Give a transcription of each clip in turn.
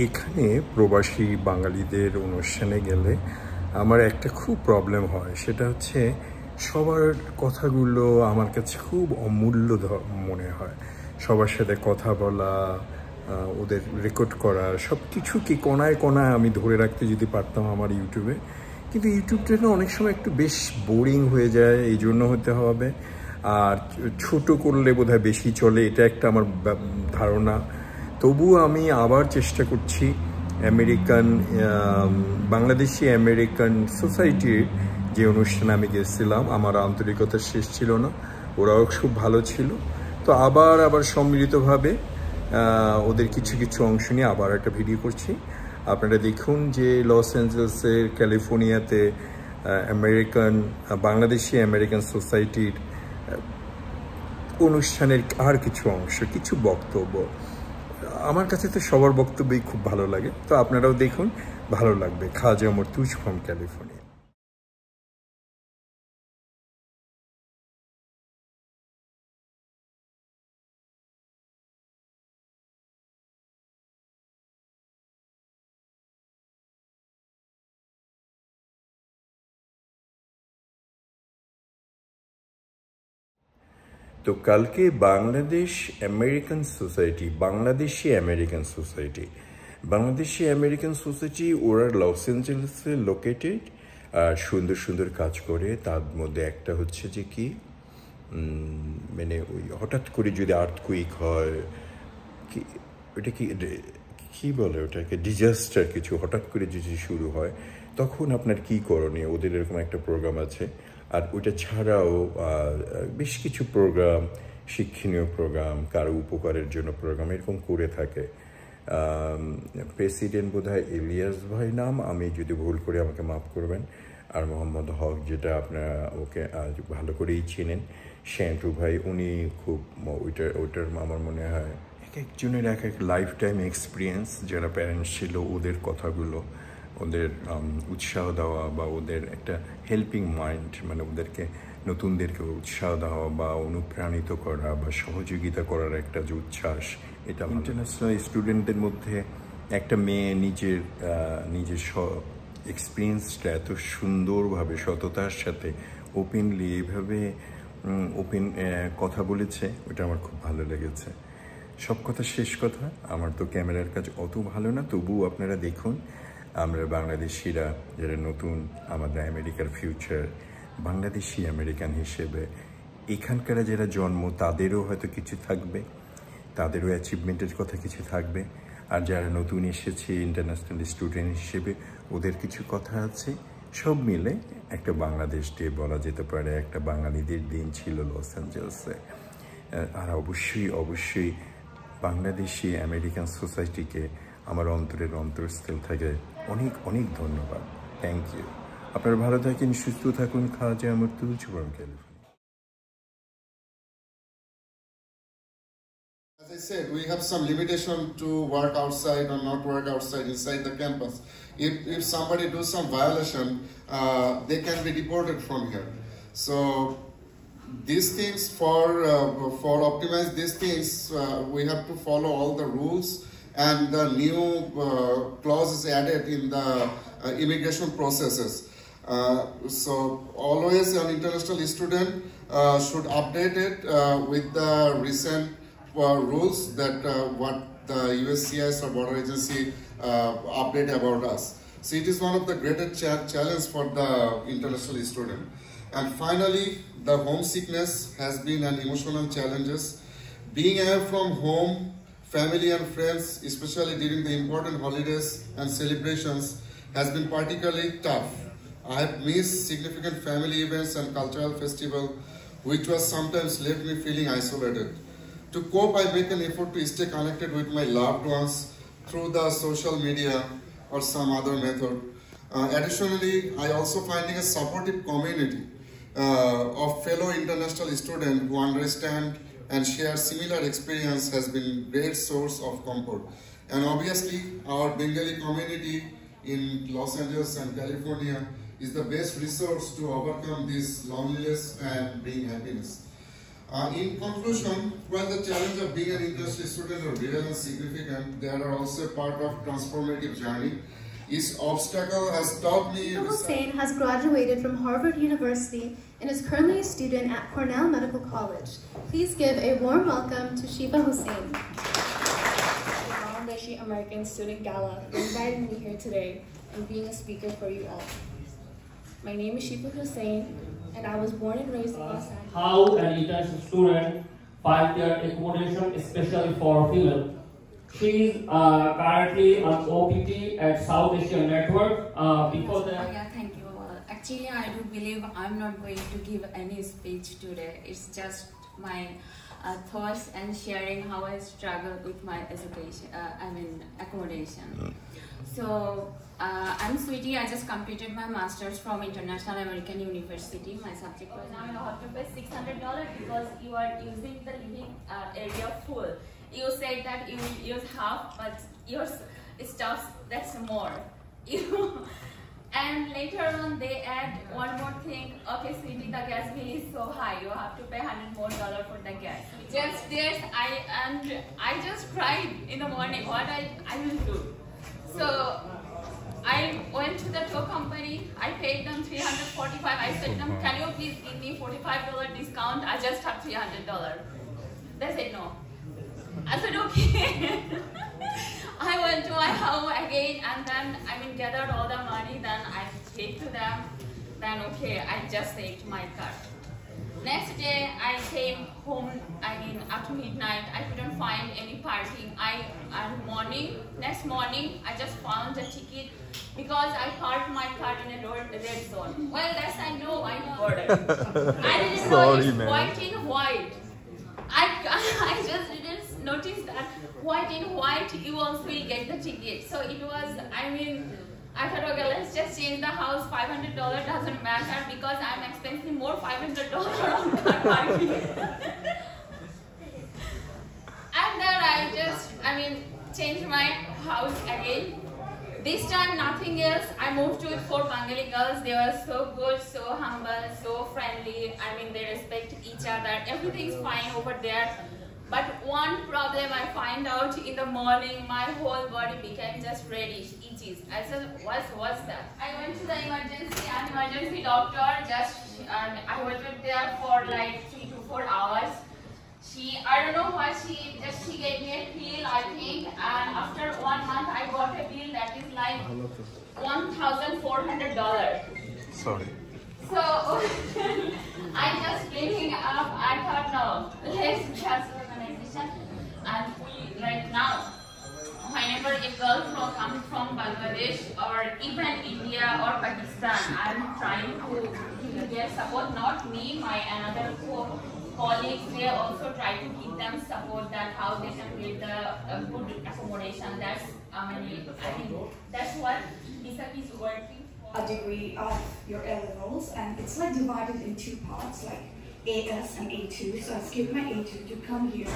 এখানে প্রবাসী বাঙালিদের অনুষ্ঠানে গেলে আমার একটা খুব প্রবলেম হয়, সেটা হচ্ছে সবার কথাগুলো আমার কাছে খুব অমূল্য মনে হয়। সবার সাথে কথা বলা, ওদের রেকর্ড করা, সব কিছু কি কোনায় কোনায় আমি ধরে রাখতে যদি পারতাম আমার ইউটিউবে। কিন্তু ইউটিউবটা না অনেক সময় একটু বেশ বোরিং হয়ে যায়, এই জন্য হতে হবে। আর ছোট করলে বোধহয় বেশি চলে, এটা একটা আমার ধারণা। তবুও আমি আবার চেষ্টা করছি বাংলাদেশি আমেরিকান সোসাইটির যে অনুষ্ঠানে আমি গেছিলাম, আমার আন্তরিকতা শেষ ছিল না, ওরাও খুব ভালো ছিল। তো আবার সম্মিলিতভাবে ওদের কিছু কিছু অংশ নিয়ে আবার একটা ভিডিও করছি। আপনারা দেখুন যে লস অ্যাঞ্জেলেসের ক্যালিফোর্নিয়াতে বাংলাদেশি আমেরিকান সোসাইটির অনুষ্ঠানের আর কিছু অংশ, কিছু বক্তব্য। আমার কাছে তো সবার বক্তব্যই খুব ভালো লাগে, তো আপনারাও দেখুন, ভালো লাগবে। খাজা মর্তুজ ফ্রম ক্যালিফোর্নিয়া। তো কালকে বাংলাদেশি আমেরিকান সোসাইটি ওরা লস অ্যাঞ্জেলেসে লোকেটেড, আর সুন্দর সুন্দর কাজ করে। তার মধ্যে একটা হচ্ছে যে কি, মানে ওই হঠাৎ করে যদি আর্থকুইক হয়, কি ওটা কি বলে ওটাকে, ডিজাস্টার কিছু হঠাৎ করে যদি শুরু হয়, তখন আপনার কি করণীয়, ওদের এরকম একটা প্রোগ্রাম আছে। আর ওইটা ছাড়াও বেশ কিছু প্রোগ্রাম, শিক্ষণীয় প্রোগ্রাম, কারো উপকারের জন্য প্রোগ্রাম এরকম করে থাকে। প্রেসিডেন্ট বোধহয় ইলিয়াস ভাই নাম, আমি যদি ভুল করে আমাকে মাফ করবেন। আর মোহাম্মদ হক, যেটা আপনারা ওকে ভালো করেই চেনেন, শ্যান্টু ভাই, উনি খুব ওইটার আমার মনে হয় এক একজনের এক এক লাইফ টাইম এক্সপিরিয়েন্স। যারা প্যারেন্টস ছিল, ওদের কথাগুলো, ওদের উৎসাহ দেওয়া বা ওদের একটা হেল্পিং মাইন্ড, মানে ওদেরকে নতুনদেরকে উৎসাহ দেওয়া বা অনুপ্রাণিত করা বা সহযোগিতা করার একটা যে উচ্ছ্বাস, এটা ইন্টারন্যাশনাল স্টুডেন্টদের মধ্যে একটা মেয়ে নিজের এক্সপিরিয়েন্সটা এত সুন্দরভাবে সততার সাথে ওপেনলি এইভাবে কথা বলেছে, ওটা আমার খুব ভালো লেগেছে। সব কথা শেষ কথা, আমার তো ক্যামেরার কাজ অত ভালো না, তবুও আপনারা দেখুন, আমরা বাংলাদেশিরা যারা নতুন, আমাদের আমেরিকার ফিউচার, বাংলাদেশি আমেরিকান হিসেবে এখানকার যারা জন্ম, তাদেরও হয়তো কিছু থাকবে, তাদেরও অ্যাচিভমেন্টের কথা কিছু থাকবে। আর যারা নতুন এসেছে ইন্টারন্যাশনাল স্টুডেন্ট হিসেবে, ওদের কিছু কথা আছে। সব মিলে একটা বাংলাদেশ ডে বলা যেতে পারে, একটা বাঙালিদের দিন ছিল লস অ্যাঞ্জেলেসে। আর অবশ্যই বাংলাদেশি আমেরিকান সোসাইটিকে আমার অন্তরের অন্তরস্থল থেকে অনেক অনেক ধন্যবাদ। Thank you. আপনারা ভালো থাকেন, সুস্থ থাকুন। Khaja Murtuz from California. As I said, we have some limitation to work outside or not work outside inside the campus. If somebody does some violation, they can be deported from here. So these things, for optimize these things, we have to follow all the rules, and the new clauses added in the immigration processes. So always an international student should update it with the recent rules that what the USCIS or border agency update about us. So it is one of the greatest challenge for the international student. And finally, the homesickness has been an emotional challenges. Being away from home, family and friends, especially during the important holidays and celebrations, has been particularly tough. I have missed significant family events and cultural festival, which was sometimes left me feeling isolated. To cope, I make an effort to stay connected with my loved ones through the social media or some other method. Additionally, I also finding a supportive community of fellow international students who understand and share similar experience has been great source of comfort. And obviously, our Bengali community in Los Angeles and California is the best resource to overcome this loneliness and bring happiness. In conclusion, while the challenge of being an industry student are real and significant, they are also part of transformative journey. Each obstacle has taught me... Shifa Hussain has graduated from Harvard University and is currently a student at Cornell Medical College. Please give a warm welcome to Shifa Hussain. Bangladeshi American Student Gala for inviting me here today and being a speaker for you all. My name is Shifa Hussain, and I was born and raised in Los Angeles. How an internship student find their accommodation, especially for female. She is currently on OPT at South Asian Network. Before that, yeah, thank you. Actually, I do believe I'm not going to give any speech today. It's just my thoughts and sharing how I struggle with my education. Accommodation. So I'm Sweetie. I just completed my master's from International American University. My subject was now you have to pay $600 because you are using the living area full. You said that you will use half, but your stuff that's more. And later on they add one more thing. Okay, Sweetie, the gas bill is so high. You have to pay $100 more for the gas. Just this, I just cried in the morning. What I will do? So I went to the tow company. I paid them $345. I said them, can you please give me $45 discount? I just have $300. They said no. I said okay. I went to my home again and then gathered all the money. Then I paid to them. Then okay, I just saved my card. Next day I came home. After midnight, I couldn't find any parking. Next morning, I just found the ticket because I parked my car in a red zone. Well, that's I know border. I didn't know it's white in white. I just didn't notice that white in white you also will get the ticket. So it was, I thought, okay, let's just change the house. $500 doesn't matter because I'm expensing more $500 on car parking. And then I just, changed my house again. This time nothing else. I moved with 4 Bengali girls. They were so good, so humble, so friendly. They respect each other. Everything's fine over there. But one problem I find out in the morning, my whole body became just reddish, itchy. I said, what's that? I went to the emergency doctor, and I waited there for like 3 to 4 hours. I don't know why she gave me a pill, I think, and after 1 month I got a bill that is like $1,400. Sorry. So I just cleaning up. I thought, no, let's just organization. And right now, whenever a girl comes from Bangladesh or even India or Pakistan, I'm trying to give their support. Not me, my another colleagues. They also try to give them support that how they can get the good accommodation. That's I think that's what Misaki is working. A degree of your A-levels, and it's like divided in 2 parts, like AS and A2. So I skipped my A2 to come here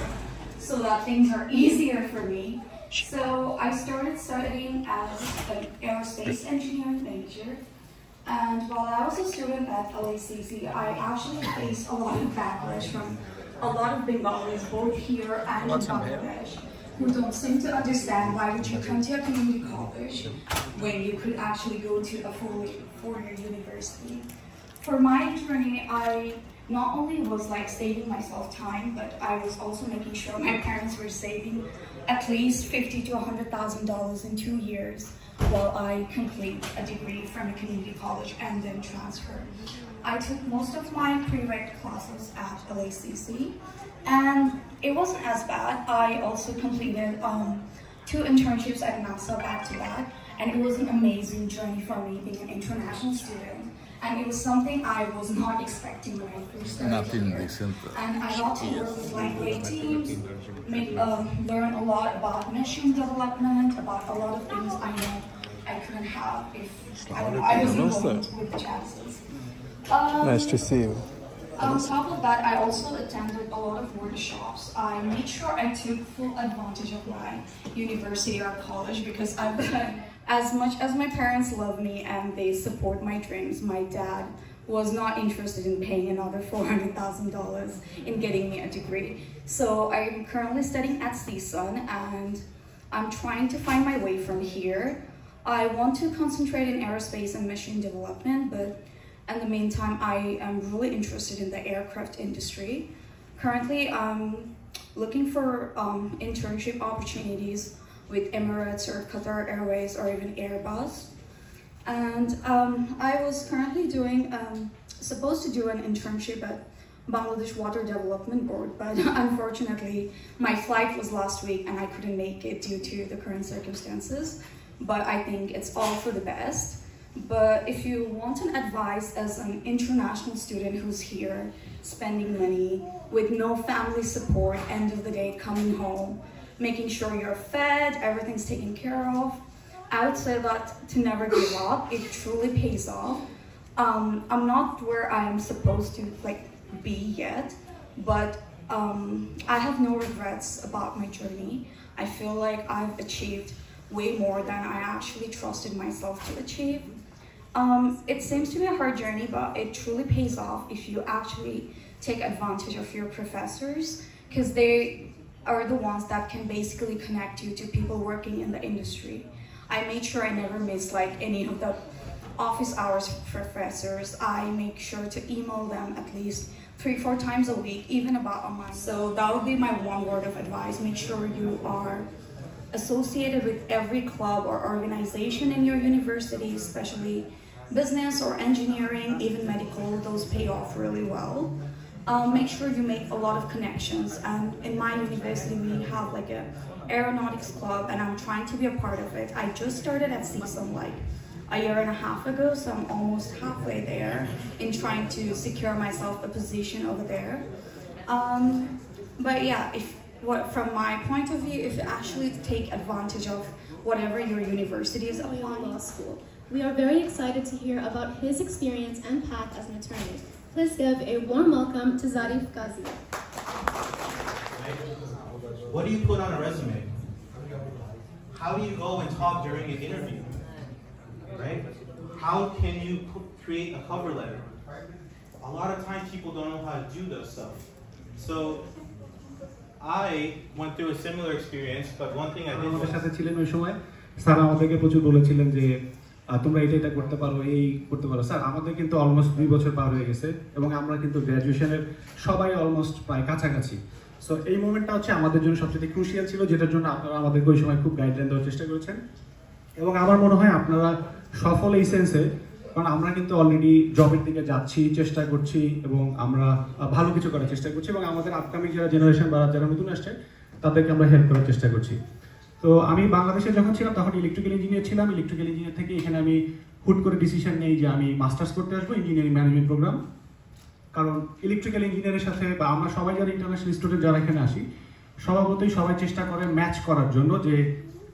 so that things are easier for me. So I started studying as an aerospace engineering major, and while I was a student at LACC, I actually faced a lot of backlash from a lot of Bengalis, both here and in Bangladesh, who don't seem to understand why would you come to a community college when you could actually go to a four-year university. For my journey, I not only was like saving myself time, but I was also making sure my parents were saving at least $50,000 to $100,000 in 2 years while I complete a degree from a community college and then transfer. I took most of my prereq classes at LACC, and it wasn't as bad. I also completed 2 internships at NASA back to back, and it was an amazing journey for me being an international student. And it was something I was not expecting when I first started here. And I got to work with like great teams, learn a lot about machine development, about a lot of things I know I couldn't have if I was involved with the chances. Nice to see you. On top of that, I also attended a lot of workshops. I made sure I took full advantage of my university or college because as much as my parents love me and they support my dreams, my dad was not interested in paying another $400,000 in getting me a degree. So I'm currently studying at CSUN and I'm trying to find my way from here. I want to concentrate in aerospace and machine development, but in the meantime, I am really interested in the aircraft industry. Currently, I'm looking for internship opportunities with Emirates or Qatar Airways or even Airbus. And I was currently supposed to do an internship at Bangladesh Water Development Board, but unfortunately my flight was last week and I couldn't make it due to the current circumstances. But I think it's all for the best. But if you want an advice as an international student who's here spending money with no family support, end of the day coming home, making sure you're fed, everything's taken care of, I would say that to never give up. It truly pays off. I'm not where I'm supposed to be yet, but I have no regrets about my journey. I feel like I've achieved way more than I actually trusted myself to achieve. It seems to be a hard journey, but it truly pays off if you actually take advantage of your professors, because they are the ones that can basically connect you to people working in the industry. I made sure I never missed any of the office hours professors. I make sure to email them at least 3-4 times a week, even about a month. So that would be my one word of advice. Make sure you are associated with every club or organization in your university, especially business or engineering, even medical. Those pay off really well. Make sure you make a lot of connections. And in my university, we have a aeronautics club, and I'm trying to be a part of it. I just started at CSUN a year and a half ago, so I'm almost halfway there in trying to secure myself a position over there. But yeah, from my point of view, if you actually take advantage of whatever your university is applying. Law School. We are very excited to hear about his experience and path as an attorney. Please give a warm welcome to Zarif Ghazi. What do you put on a resume? How do you go and talk during an interview? Right? How can you create a cover letter? A lot of times people don't know how to do those stuff. So I went through a similar experience, but one thing I did was... সাথে ছিলেন ওই সময় sir আমাদেরকে প্রচুর বলেছিলেন যে তোমরা এটা করতে পারো, এই করতে পারো। স্যার আমাদের কিন্তু অলমোস্ট 2 বছর পার হয়ে গেছে এবং আমরা কিন্তু গ্র্যাজুয়েশনের সবাই অলমোস্ট প্রায় কাছাকাছি। সো এই মোমেন্টটা হচ্ছে আমাদের জন্য সবচেয়ে ক্রুশিয়াল ছিল, যেটার জন্য আপনারা আমাদেরকে ওই সময় খুব গাইডলাইন দেওয়ার চেষ্টা করেছেন এবং আমার মনে হয় আপনারা সফল এই সেন্সে, কারণ আমরা কিন্তু অলরেডি জবের দিকে যাচ্ছি, চেষ্টা করছি এবং আমরা ভালো কিছু করার চেষ্টা করছি এবং আমাদের আপকামিং যারা জেনারেশন বা যারা নতুন আসছে তাদেরকে আমরা হেল্প করার চেষ্টা করছি। তো আমি বাংলাদেশে যখন ছিলাম তখন ইলেকট্রিক্যাল ইঞ্জিনিয়ার ছিলাম। ইলেকট্রিক্যাল ইঞ্জিনিয়ার থেকে এখানে আমি হুট করে ডিসিশন নেই যে আমি মাস্টার্স করতে আসবো ইঞ্জিনিয়ারিং ম্যানেজমেন্ট প্রোগ্রাম, কারণ ইলেকট্রিক্যাল ইঞ্জিনিয়ারের সাথে বা আমরা সবাই যারা ইন্টারন্যাশনাল স্টুডেন্ট যারা এখানে আসি স্বভাবতই সবাই চেষ্টা করে ম্যাচ করার জন্য, যে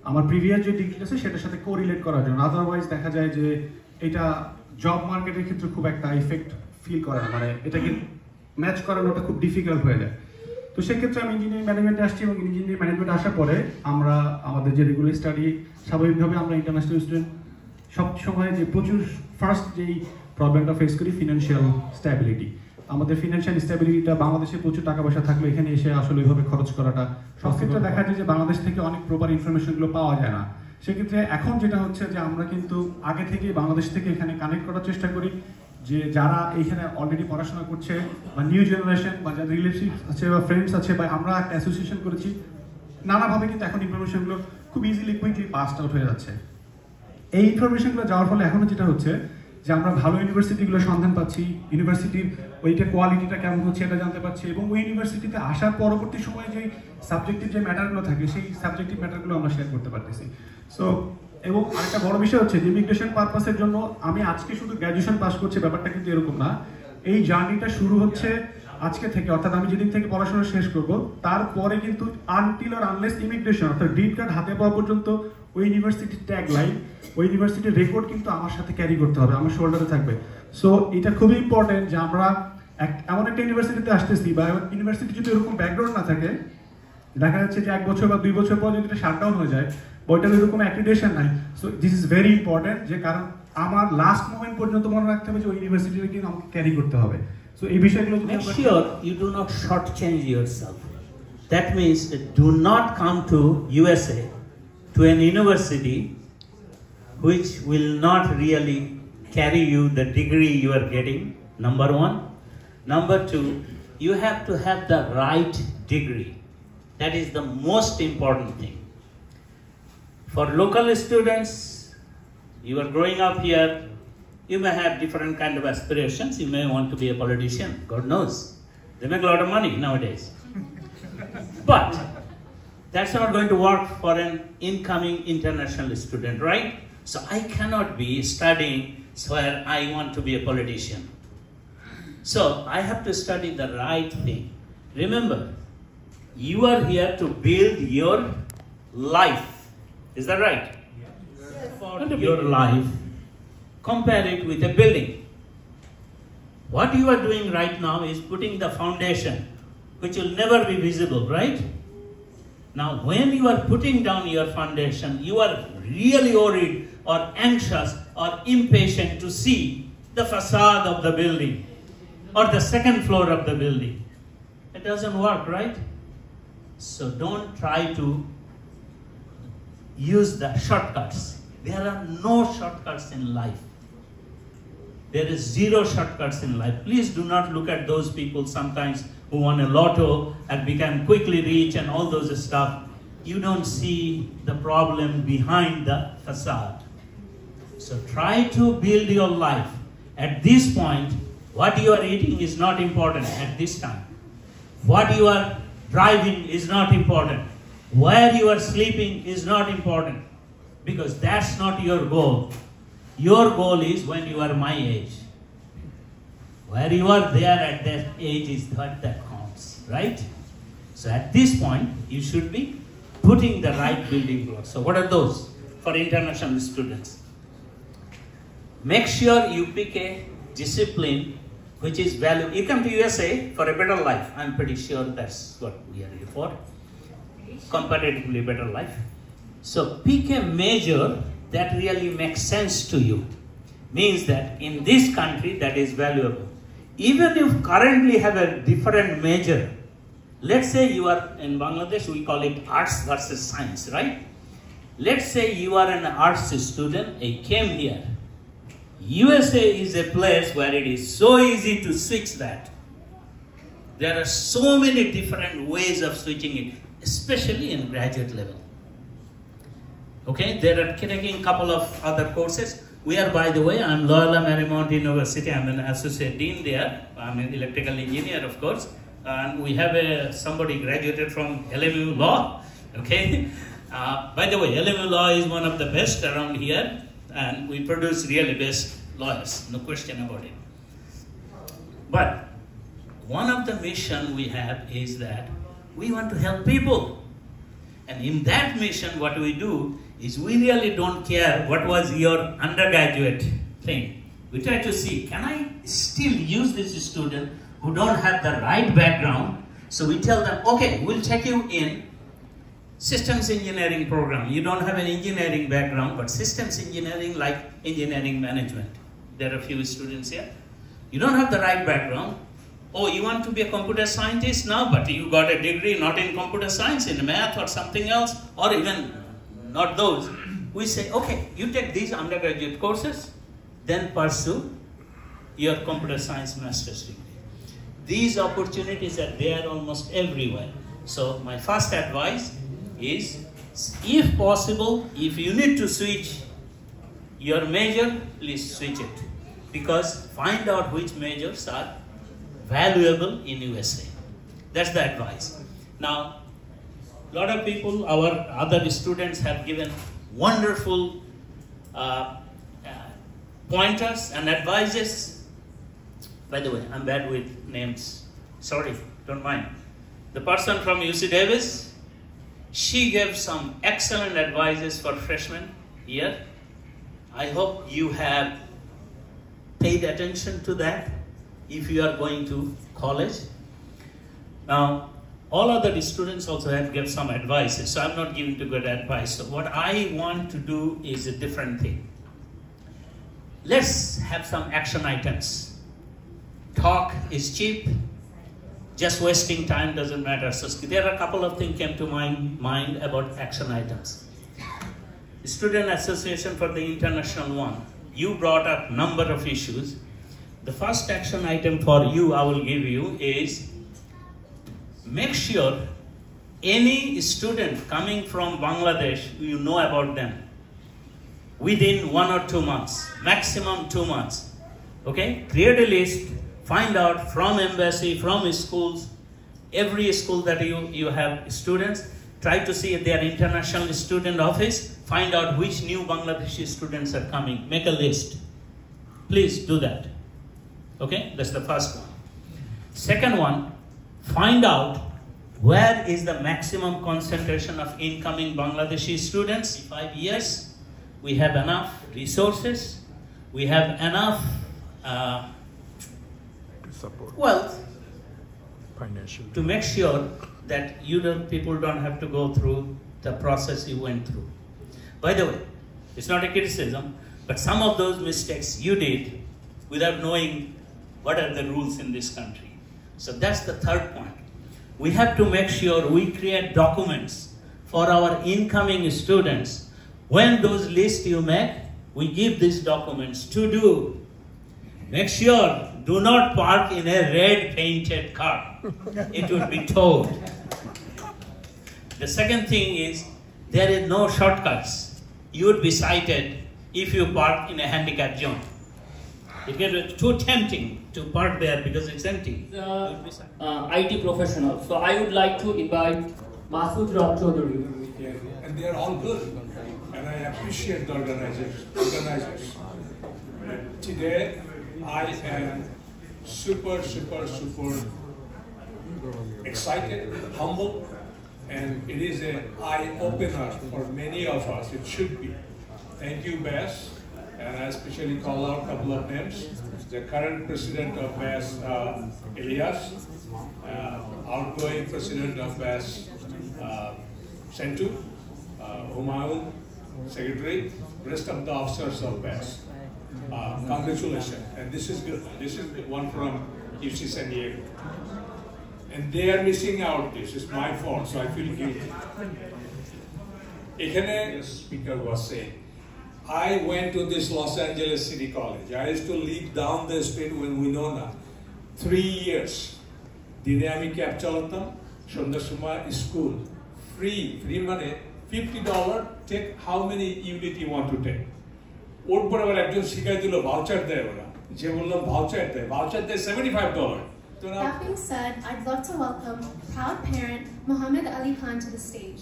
আমার প্রিভিয়াস যে ডিগ্রি আছে সেটার সাথে কোরিলেট করার জন্য। আদারওয়াইজ দেখা যায় যে এটা জব মার্কেটের ক্ষেত্রে খুব একটা ইফেক্ট ফিল করে না, মানে এটাকে ম্যাচ করানোটা খুব ডিফিকাল্ট হয়ে যায়। তো সেক্ষেত্রে আমি ইঞ্জিনিয়ারিং ম্যানেজমেন্টে আসছি এবং ইঞ্জিনিয়ারিং ম্যানেজমেন্টে আসার পরে আমরা আমাদের যে রেগুলার স্টাডি, স্বাভাবিকভাবে আমরা ইন্টারন্যাশনাল স্টুডেন্ট সব সময় যে প্রচুর ফার্স্ট যেই প্রবলেমটা ফেস করি ফিনান্সিয়াল স্ট্যাবিলিটি। আমাদের ফিনান্সিয়াল স্ট্যাবিলিটিটা বাংলাদেশে প্রচুর টাকা পয়সা থাকলে এখানে এসে আসলে ওইভাবে খরচ করাটা সব ক্ষেত্রে দেখা যায় যে বাংলাদেশ থেকে অনেক প্রপার ইনফরমেশনগুলো পাওয়া যায় না। সেক্ষেত্রে এখন যেটা হচ্ছে যে আমরা কিন্তু আগে থেকে বাংলাদেশ থেকে এখানে কানেক্ট করার চেষ্টা করি, যে যারা এইখানে অলরেডি পড়াশোনা করছে বা নিউ জেনারেশন বা যাদের রিলেটিভ আছে বা ফ্রেন্ডস আছে বা আমরা একটা অ্যাসোসিয়েশন করেছি, নানাভাবে কিন্তু এখন ইনফরমেশনগুলো খুব ইজিলি কুইকলি পাসড আউট হয়ে যাচ্ছে। এই ইনফরমেশনগুলো যাওয়ার ফলে এখনও যেটা হচ্ছে যে আমরা ভালো ইউনিভার্সিটিগুলো সন্ধান পাচ্ছি, ইউনিভার্সিটির ওইটা কোয়ালিটিটা কেমন হচ্ছে এটা জানতে পারছি এবং ওই ইউনিভার্সিটিতে আসার পরবর্তী সময়ে যে সাবজেক্টিভ যে ম্যাটারগুলো থাকে সেই সাবজেক্টিভ ম্যাটারগুলো আমরা শেয়ার করতে পারতেছি। সো এবং আরেকটা বড় বিষয় হচ্ছে যে ইমিগ্রেশন পারপাসের জন্য আমি আজকে শুধু গ্র্যাজুয়েশন পাস করছি, ব্যাপারটা কিন্তু এরকম না। এই জার্নিটা শুরু হচ্ছে আজকে থেকে, অর্থাৎ আমি যেদিন থেকে পড়াশোনা শেষ করব তারপরে কিন্তু আনটিল আর আনলেস ইমিগ্রেশন অর্থাৎ গ্রিন কার্ড হাতে পাওয়া পর্যন্ত ওই ইউনিভার্সিটির ট্যাগ লাইন, ওই ইউনিভার্সিটির রেকর্ড কিন্তু আমার সাথে ক্যারি করতে হবে, আমার শোল্ডারে থাকবে। সো এটা খুবই ইম্পর্টেন্ট যে আমরা এমন একটা ইউনিভার্সিটিতে আসতেছি বা ইউনিভার্সিটি যদি এরকম ব্যাকগ্রাউন্ড না থাকে, দেখা যাচ্ছে যে 1 বছর বা 2 বছর পর যদি এটা শাটডাউন হয়ে যায় বা ওইটার এরকম অ্যাক্রিডিটেশন নাই। So this is very important, যে কারণ আমার লাস্ট মোমেন্ট পর্যন্ত মনে রাখতে হবে যে ওই ইউনিভার্সিটিটা কিন্তু আমাকে ক্যারি করতে হবে। সো এই বিষয়গুলো make sure you do not shortchange yourself. That means do not come to USA to an university which will not really carry you the degree you are getting, number one. Number two, you have to have the right degree. That is the most important thing. For local students, you are growing up here, you may have different kind of aspirations. You may want to be a politician, God knows. They make a lot of money nowadays. But that's not going to work for an incoming international student, right? So I cannot be studying where I want to be a politician. So I have to study the right thing. Remember, you are here to build your life. Is that right? Yes. For your life, compare it with a building. What you are doing right now is putting the foundation, which will never be visible, right? Now, when you are putting down your foundation, you are really worried or anxious or impatient to see the facade of the building or the second floor of the building. It doesn't work, right? So don't try to use the shortcuts. There are no shortcuts in life. There is zero shortcuts in life. Please do not look at those people sometimes who won a lotto and became quickly rich and all those stuff. You don't see the problem behind the facade. So try to build your life. At this point, what you are eating is not important at this time. What you are driving is not important. Where you are sleeping is not important. Because that's not your goal. Your goal is when you are my age. Where you are there at that age is what that counts, right? So at this point, you should be putting the right building blocks. So what are those for international students? Make sure you pick a discipline which is valuable. You come to USA for a better life. I'm pretty sure that's what we are here for. Comparatively better life. So pick a major that really makes sense to you. Means that in this country that is valuable. Even if currently have a different major, let's say you are in Bangladesh, we call it arts versus science, right? Let's say you are an arts student, you came here. USA is a place where it is so easy to switch that. There are so many different ways of switching it, especially in graduate level. Okay, they are taking a couple of other courses. We are, by the way, I'm Loyola Marymount University. I'm an associate dean there. I'm an electrical engineer, of course. And we have somebody graduated from LMU Law. Okay, by the way, LMU Law is one of the best around here, and we produce really best lawyers, no question about it. But one of the mission we have is that we want to help people. And in that mission, what we do is we really don't care what was your undergraduate thing. We try to see, can I still use this student who don't have the right background? So we tell them, okay, we'll take you in systems engineering program. You don't have an engineering background, but systems engineering like engineering management. There are a few students here. You don't have the right background. Oh, you want to be a computer scientist now, but you got a degree not in computer science, in math or something else, or even not those. We say, okay, you take these undergraduate courses, then pursue your computer science master's degree. These opportunities are there almost everywhere. So my first advice is, if possible, if you need to switch your major, please switch it. Because find out which majors are valuable in USA. That's the advice. Now, a lot of people, our other students have given wonderful pointers and advices. By the way, I'm bad with names. Sorry, don't mind. The person from UC Davis, she gave some excellent advices for freshmen here. I hope you have paid attention to that if you are going to college. Now, all other students also have given some advices, so I'm not giving too good advice. So what I want to do is a different thing. let's have some action items. Talk is cheap. Just wasting time doesn't matter. So there are a couple of things came to my mind about action items. Student Association for the International one. You brought up number of issues. The first action item for you I will give you is make sure any student coming from Bangladesh, you know about them within 1 or 2 months, maximum 2 months. Okay? Create a list, find out from embassy, from schools, every school that you have students, try to see if they are international student office, find out which new Bangladeshi students are coming, make a list. Please do that. Okay, that's the first one. Second one, find out where is the maximum concentration of incoming Bangladeshi students. 5 years, we have enough resources, we have enough support, wealth, financial, to make sure that people don't have to go through the process you went through. By the way, it's not a criticism, but some of those mistakes you did without knowing what are the rules in this country. So that's the third point. We have to make sure we create documents for our incoming students. When those lists you make, we give these documents to do. Make sure, do not park in a red painted car. It would be towed. The second thing is, there is no shortcuts. You would be cited if you park in a handicapped zone. It gets too tempting to park there because it's empty. IT professional. So I would like to invite Masood Rab Chaudhary. And they are all good. And I appreciate the organizers. Today, I am super excited, humble, and it is an eye-opener for many of us. It should be. Thank you, BAS. And I especially call out a couple of names. The current president of BAS, Elias, outgoing president of BAS, Sentu, Humayun, secretary, rest of the officers of BAS. Congratulations. And this is good. This is one from UC San Diego. And they are missing out. This is my fault, so I feel guilty. Ekhane, the speaker was saying, I went to this Los Angeles City College. I used to live down the street in Winona. 3 years. Dine ami cab chalatam, Shondar Summa school. Free money, $50. Take how many unit you want to take. ওর পর আবার একজন শিখাই দিল voucher দেয় ওরা যে বললাম voucher দেয় $75. That being said, I'd love to welcome proud parent Muhammad Ali Khan to the stage.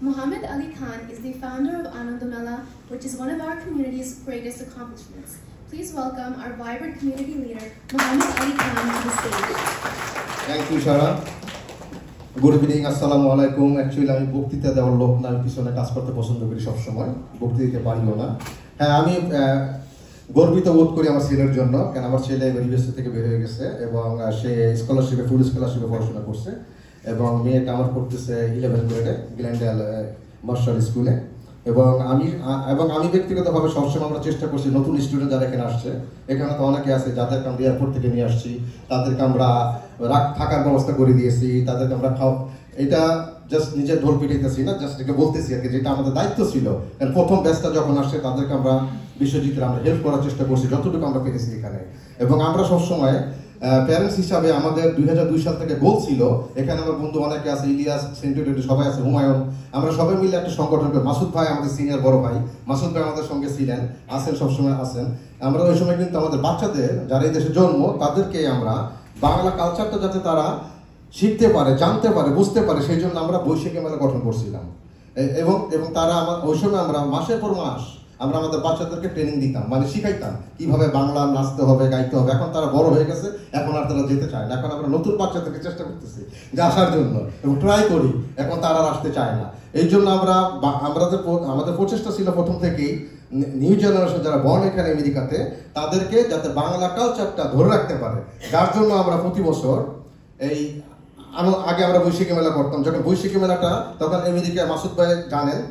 Muhammad Ali Khan is the founder of Anandamela, which is one of our community's greatest accomplishments. Please welcome our vibrant community leader, Muhammad Ali Khan, to the stage. Thank you, Shara. Good evening, Assalamu alaikum. Actually, আমি বক্তৃতা দেওয়ার লোক না, আমি পিছনে কাজ করতে পছন্দ করি সব সময়, বক্তৃতা দিতে পারিও না। হ্যাঁ, আমি গর্বিত বোধ করি আমার ছেলের জন্য, কারণ আমার ছেলে ইউনিভার্সিটি থেকে বের হয়ে গেছে এবং সে স্কলারশিপে ফুল স্কলারশিপে পড়াশোনা করছে এবং মেয়েটা আমার পড়তেছে 11 গ্রেডে গ্ল্যান্ডেল মার্শাল স্কুলে এবং আমি ব্যক্তিগতভাবে সবসময় আমরা চেষ্টা করছি নতুন স্টুডেন্ট যারা এখানে আসছে, এখানে তো অনেকে আছে যাদেরকে আমরা এয়ারপোর্ট থেকে নিয়ে আসছি, তাদেরকে আমরা থাকার ব্যবস্থা করে দিয়েছি, তাদেরকে আমরা এটা জাস্ট নিজের ঢোল পিটাইতেছি না, জাস্ট এটা বলতেছি আর কি, যেটা আমাদের দায়িত্ব ছিল। কারণ প্রথম ব্যাচটা যখন আসছে তাদেরকে আমরা বিশ্বজিতের আমরা হেল্প করার চেষ্টা করছি যতটুকু আমরা পেরেছি এখানে। এবং আমরা সবসময় প্যারেন্টস হিসাবে আমাদের 2002 সাল থেকে গোল ছিল, এখানে আমার বন্ধু অনেকে আছে, ইলিয়াস, সেন্টুরি, সবাই আছে, হুমায়ুন, আমরা সবাই মিলে একটা সংগঠন করি। মাসুদ ভাই আমাদের সিনিয়র বড় ভাই, মাসুদ ভাই আমাদের সঙ্গে ছিলেন, আছেন, সবসময় আছেন। আমরা ওই সময় কিন্তু আমাদের বাচ্চাদের যারা এই দেশে জন্ম তাদেরকে আমরা বাংলা কালচারটা যাতে তারা শিখতে পারে, জানতে পারে, বুঝতে পারে, সেই জন্য আমরা বৈশাখী মেলা গঠন করছিলাম এবং তারা ওই সময় আমরা মাসের পর মাস আমরা আমাদের বাচ্চাদেরকে ট্রেনিং দিতাম, মানে শিখাইতাম কিভাবে বাংলা নাচতে হবে, গাইতে হবে। এখন তারা বড় হয়ে গেছে, এখন আর তারা যেতে চায় না। এখন আমরা নতুন বাচ্চাদেরকে চেষ্টা করতেছি যে আসার জন্য এবং ট্রাই করি, এখন তারা আর আসতে চায় না। এই জন্য আমাদের প্রচেষ্টা ছিল প্রথম থেকেই নিউ জেনারেশন যারা বর্ন এখানে আমেরিকাতে, তাদেরকে যাতে বাংলা কালচারটা ধরে রাখতে পারে, যার জন্য আমরা প্রতি বছর আগে আমরা বৈশাখী মেলা করতাম। যখন বৈশাখী মেলাটা তখন আমেরিকায় মাসুদ ভাই জানেন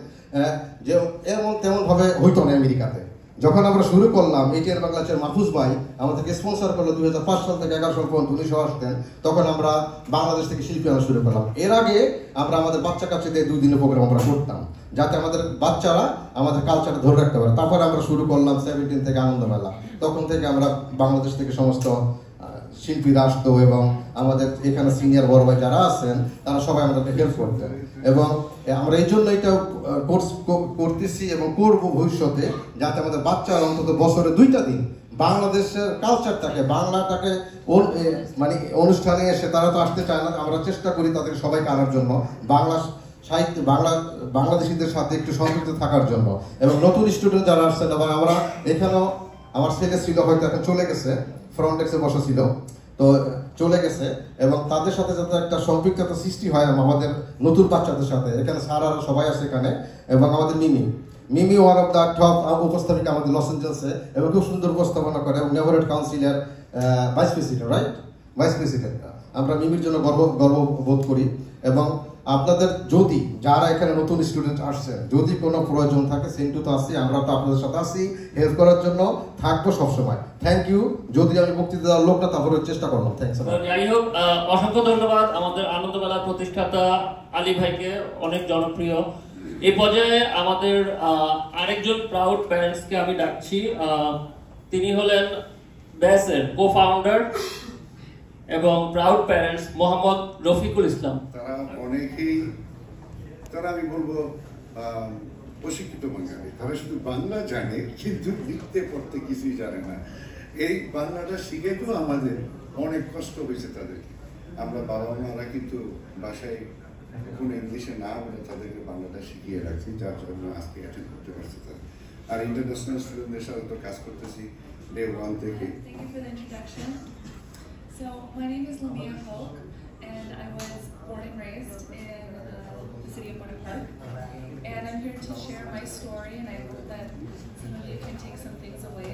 যে এমন তেমন ভাবে হইতো না আমেরিকাতে, যখন আমরা শুরু করলাম ATN বাংলাদেশের মাহফুজ ভাই আমাদেরকে স্পন্সর করলো 2005 সাল থেকে 11 সাল পর্যন্ত উনি সহ আসতেন, তখন আমরা বাংলাদেশ থেকে শিল্পী আনা শুরু করলাম। এর আগে আমরা আমাদের বাচ্চা কাচ্চাদের 2 দিনের প্রোগ্রাম আমরা করতাম, যাতে আমাদের বাচ্চারা আমাদের কালচারটা ধরে রাখতে পারে। তারপরে আমরা শুরু করলাম 17 থেকে আনন্দ মেলা। তখন থেকে আমরা বাংলাদেশ থেকে সমস্ত শিল্পীরা আসতো এবং আমাদের এখানে সিনিয়র বড় ভাই যারা আছেন তারা সবাই আমাদেরকে হেল্প করতেন, এবং আমরা এই জন্য এটা কোর্স করতেছি এবং করব ভবিষ্যতে, যাতে আমাদের বাচ্চারা অন্তত বছরে 2টা দিন বাংলাদেশের কালচারটাকে, বাংলাটাকে মানে অনুষ্ঠানে এসে তারা তো আসতে চায় না, আমরা চেষ্টা করি তাদের সবাইকে আনার জন্য, বাংলা সাহিত্য বাংলাদেশিদের সাথে একটু সংযুক্ত থাকার জন্য। এবং নতুন স্টুডেন্ট যারা আসছেন, আবার আমরা এখানেও আমার ছেলে ছিল, হয়তো এখন চলে গেছে, ফ্রন্ট ডেস্কে বসা ছিল, তো চলে গেছে, এবং তাদের সাথে যাতে একটা সম্পৃক্ততা সৃষ্টি হয় আমাদের নতুন বাচ্চাদের সাথে। এখানে স্যাররা সবাই আছে এখানে, এবং আমাদের মিমি ওয়ান অফ দ্য টপ উপস্থাপিকা আমাদের লস এঞ্জেলসে, এবং খুব সুন্দর উপস্থাপনা করে, এবং নেভারেট কাউন্সিলের vice president, right, vice president. আমরা মিমির জন্য গর্ববোধ করি। এবং আপনাদের যদি যারা এখানে নতুন স্টুডেন্ট আসছে, যদি কোনো প্রয়োজন থাকে, সেন্টু তো আছি, আমরা তো আপনাদের সাথে আছি, হেল্প করার জন্য থাকবো সবসময়। Thank you. যদি আমি বক্তৃতা দেওয়ার লোক না, তারপরে চেষ্টা করবো। থ্যাংকস। যাই হোক, অসংখ্য ধন্যবাদ আমাদের আনন্দমেলার প্রতিষ্ঠাতা আলী ভাইকে, অনেক জনপ্রিয়। এই পর্যায়ে আমাদের আরেকজন প্রাউড প্যারেন্টসকে আমি ডাকছি। তিনি হলেন ব্যাসের কো-ফাউন্ডার এবং প্রাউড প্যারেন্টস মোহাম্মদ রফিকুল ইসলাম। তারা অনেকেই, আমি বলবো প্রশিক্ষিত বাঙালি, তারা শুধু বাংলা জানে কিন্তু লিখতে পড়তে কিছুই জানে না। এই বাংলাটা শিখে তো আমাদের অনেক কষ্ট হয়েছে তাদেরকে। আমরা বাবা মারা কিন্তু বাসায় কোনো ইংলিশে না বলে তাদেরকে বাংলাটা শিখিয়ে রাখছি, যার জন্য আজকে অ্যাটেন্ড করতে পারছে তারা। আর ইন্টারন্যাশনাল স্টুডেন্টদের সাথে তো কাজ করতেছি ডে 1 থেকে। Thank you for the introduction. So my name is Lamia Hulk, and I was born and raised in the city of Winter Park. And I'm here to share my story, and I hope that some of you can take some things away.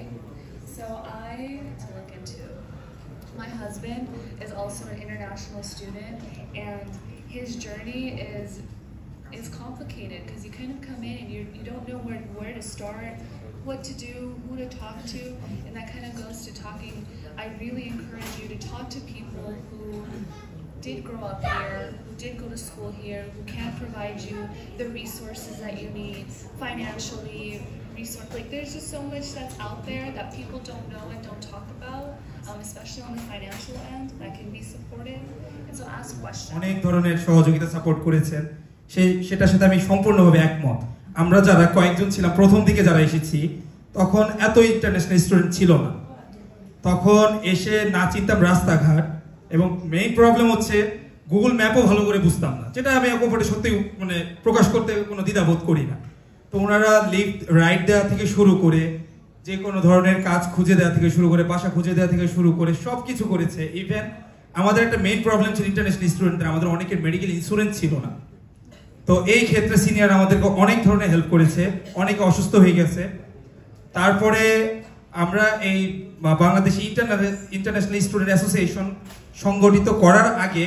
So to look into. My husband is also an international student, and his journey is complicated because you kind of come in and you don't know where to start, what to do, who to talk to, and that kind of goes to talking. I really encourage you to talk to people who did grow up here, who did go to school here, who can provide you the resources that you need financially, like there's just so much that's out there that people don't know and don't talk about, especially on the financial end, that can be supported. And so ask questions. অনেক ধরনের সহযোগিতা support করেছেন, সেটার সাথে আমি সম্পূর্ণভাবে একমত। আমরা যারা কয়েকজন ছিলাম প্রথম দিকে যারা এসেছি, তখন এত ইন্টারন্যাশনাল স্টুডেন্ট ছিল না, তখন এসে না চিনতাম রাস্তাঘাট, এবং মেইন প্রবলেম হচ্ছে গুগল ম্যাপও ভালো করে বুঝতাম না, যেটা আমি অকপটে সত্যি মানে প্রকাশ করতে কোনো দ্বিধাবোধ করি না। তো ওনারা লিফট রাইট দেওয়া থেকে শুরু করে, যে কোনো ধরনের কাজ খুঁজে দেওয়া থেকে শুরু করে, বাসা খুঁজে দেওয়া থেকে শুরু করে সব কিছু করেছে। ইভেন আমাদের একটা মেইন প্রবলেম ছিল ইন্টারন্যাশনাল স্টুডেন্টদের, আমাদের অনেকের মেডিকেল ইন্স্যুরেন্স ছিল না। তো এই ক্ষেত্রে সিনিয়র আমাদেরকে অনেক ধরনের হেল্প করেছে, অনেকে অসুস্থ হয়ে গেছে। তারপরে আমরা এই বাংলাদেশ ইন্টারন্যাশনাল স্টুডেন্ট অ্যাসোসিয়েশন সংগঠিত করার আগে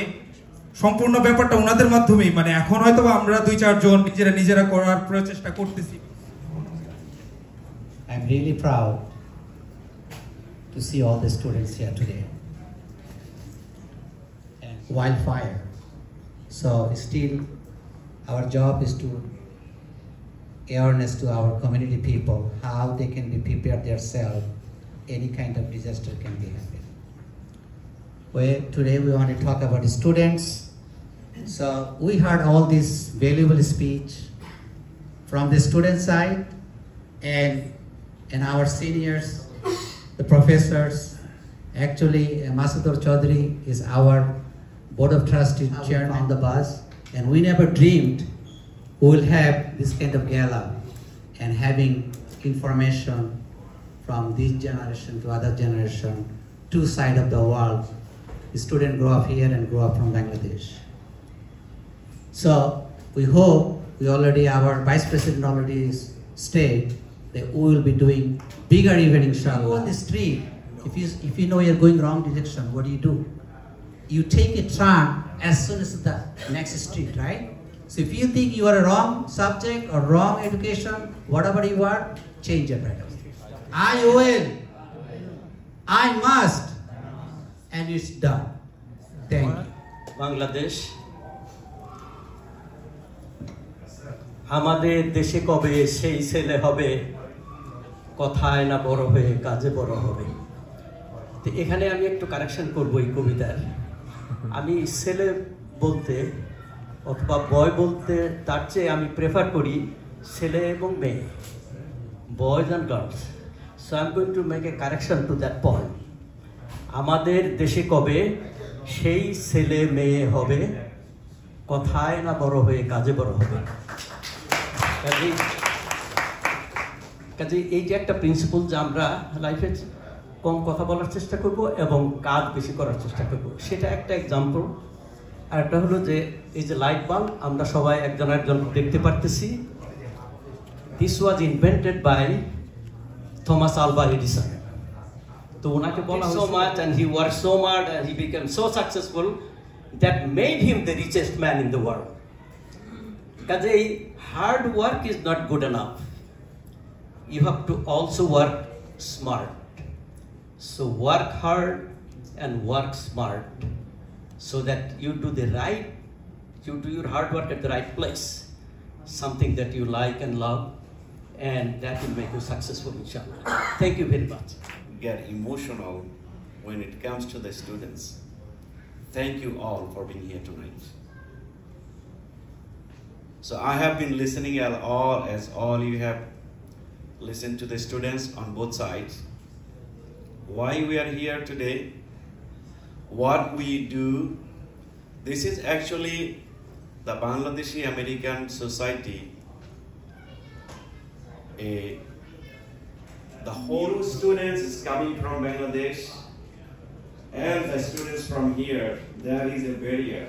সম্পূর্ণ ব্যাপারটা ওনাদের মাধ্যমেই, মানে এখন হয়তো আমরা 2-4 জন নিজেরা করার প্রচেষ্টা করতেছি। I'm really proud to see all the students here today. And wildfire. So still our job is to awareness to our community people how they can be prepared themselves. Any kind of disaster can be happen. Today we want to talk about the students. So we heard all this valuable speech from the student side and our seniors, the professors. Actually, Masadur Chaudhary is our Board of Trustees chairman on the bus, and we never dreamed we will have this kind of gala and having information from this generation to other generation, two sides of the world. The students grow up here and grow up from Bangladesh. So we hope our Vice President already stated that we will be doing bigger event inshallah. You go on the street, if you know you're going wrong direction, what do? You take a turn as soon as the next street, right? So if you think you are a wrong subject or wrong education, whatever you are, change it right away. I will, I must, and it's done. Thank you. Bangladesh আমাদের দেশে কবে সেই ছেলে হবে কথায় না বড় হয়ে কাজে বড় হবে। তো এখানে আমি একটু কারেকশন করব এই কবিতার। আমি ছেলে বলতে অথবা বয় বলতে তার চেয়ে আমি প্রেফার করি ছেলে এবং মেয়ে, boys and girls. So I am going to make a correction to that point. আমাদের দেশে কবে সেই ছেলে মেয়ে হবে কথায় না বড় হয়ে কাজে বড় হবে। কাজে এই যে একটা প্রিন্সিপাল যে আমরা লাইফে কম কথা বলার চেষ্টা করব এবং কাজ বেশি করার চেষ্টা করব, সেটা একটা এক্সাম্পল। আর একটা হলো যে এই যে লাইট বাল্ব আমরা সবাই একজন দেখতে পারতেছি। This was invented by Thomas Alva Edison. তো ওনাকে বলা so much and he work so much and he became so successful that made him the richest man in the world. কাজেই hard work is not good enough, you have to also work smart. So work hard and work smart so that you do your hard work at the right place, something that you like and love, and that will make you successful, inshallah. Thank you very much. Get emotional when it comes to the students. Thank you all for being here tonight. So I have been listening as all you have listen to the students on both sides. Why we are here today, what we do. This is actually the Bangladeshi American Society. The whole students is coming from Bangladesh and the students from here, there is a barrier.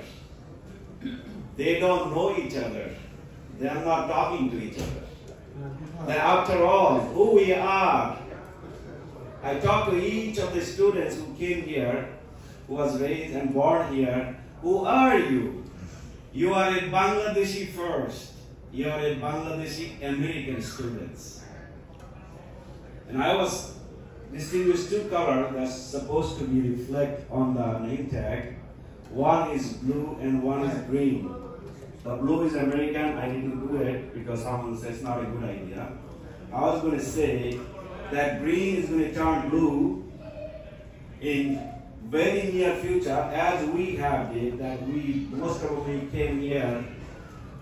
They don't know each other. They are not talking to each other. That after all, who we are. I talked to each of the students who came here, who was raised and born here. Who are you? You are a Bangladeshi first. You are a Bangladeshi American students. And I was distinguished two colors that's supposed to be reflect on the name tag. One is blue and one is green. The blue is American. I didn't do it because someone says it's not a good idea. I was going to say that green is going to turn blue in very near future, as we have it, that we most probably came here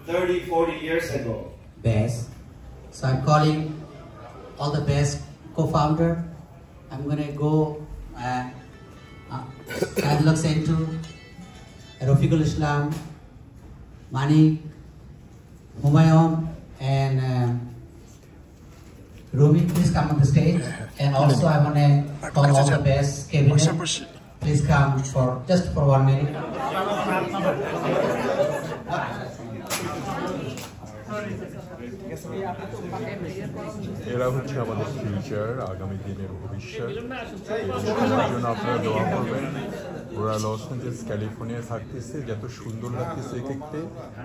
30, 40 years ago. Best. So I'm calling all the best co-founder. I'm going to go Adlok Sentu, Rafiqul Islam, Mani, Humayun, and Rumi, please come on the stage. And also I want to call all the best cabinet. Please come for just for 1 minute. এরা হচ্ছে আমাদের future, আগামী দিনের ভবিষ্যৎ। এদের জন্য আপনারা দোয়া করবেন। ওরা লস অ্যাঞ্জেলস ক্যালিফোর্নিয়া থাকতেছে, যত সুন্দর লাগতেছে দেখতে,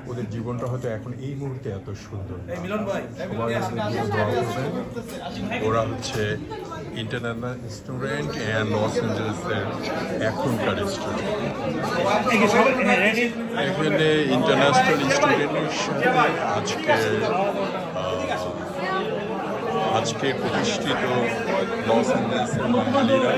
ওদের জীবনটা হয়তো এখন এই মুহূর্তে এত সুন্দর। সবাই দোয়া করবেন। ওরা হচ্ছে ইন্টারন্যাশনাল স্টুডেন্ট অ্যান্ড লস অ্যাঞ্জেলসের এখনকার স্টুডেন্ট। এখানে ইন্টারন্যাশনাল স্টুডেন্টের সাথে আজকে প্রতিষ্ঠিত লস অ্যাঞ্জেলসের বাঙালিরা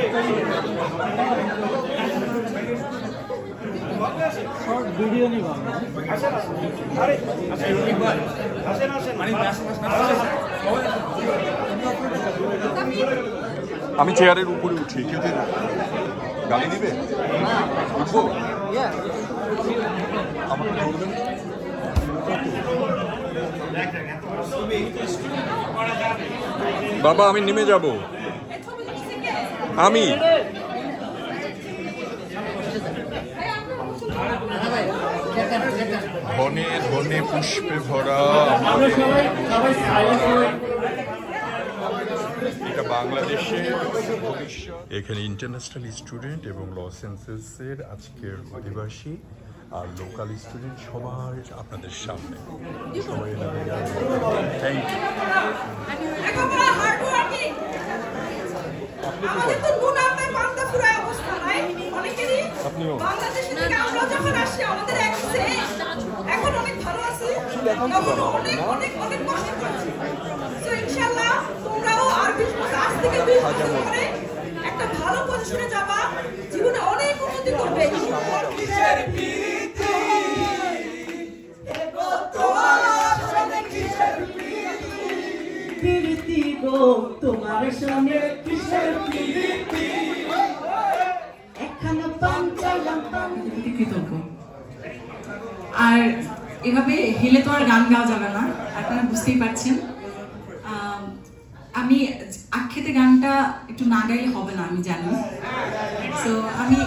আমি চেয়ারের উপরে উঠি, কেউ গালি দিবে? উঠবো? আমাকে ধরবেন। বাবা আমি নেমে যাব। আমি বনে বনে পুষ্পে ভরা এটা বাংলাদেশের ভবিষ্যৎ। এখানে ইন্টারন্যাশনাল স্টুডেন্ট এবং লস অ্যাঞ্জেলসের আজকের অধিবাসী আর লোকাল স্টুডেন্ট সবাই আপনাদের সামনে। সবাই থ্যাংক ইউ। আমাদের তো নুন আনতে পান্তা ফুরায় অবস্থা নাই অনেকেরই বাংলাদেশ থেকে আমরা যখন আসি আমাদের এখন অনেক ভালো আছে তখন অনেক অনেক অনেক কষ্ট করছি তো ইনশাআল্লাহ তোমরাও আর 20 বছর আজ থেকে 20 বছর পরে একটা ভালো পজিশনে যাবা জীবনে অনেক উন্নতি করবে কিসের প্রীতি এগো তোমার সঙ্গে কিসের প্রীতি গো তোমার সঙ্গে কিসের প্রীতি একখানা পান চাইলাম পান কৃতজ্ঞ আর এভাবে হেলে তো আর গান গাওয়া যাবে না আপনারা বুঝতেই পারছেন আমি আখ্যাতে গানটা একটু না গাইলে হবে না আমি জানি তো আমি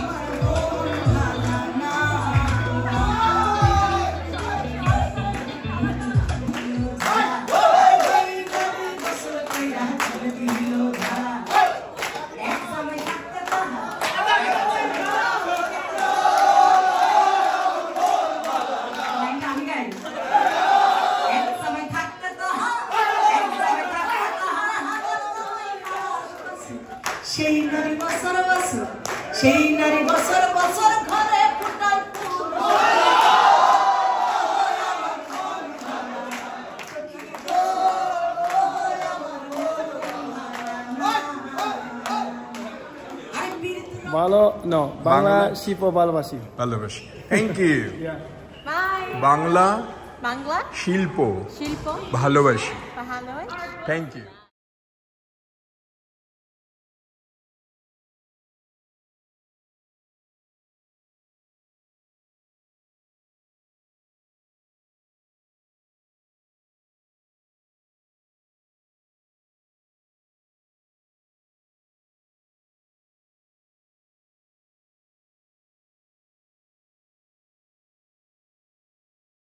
সেই নারী বছর বছর ঘরে ফুটায় ভালো নো বাংলা শিল্প ভালোবাসি থ্যাংক ইউ বাংলা বাংলা শিল্প শিল্প ভালোবাসি ভালো থ্যাংক ইউ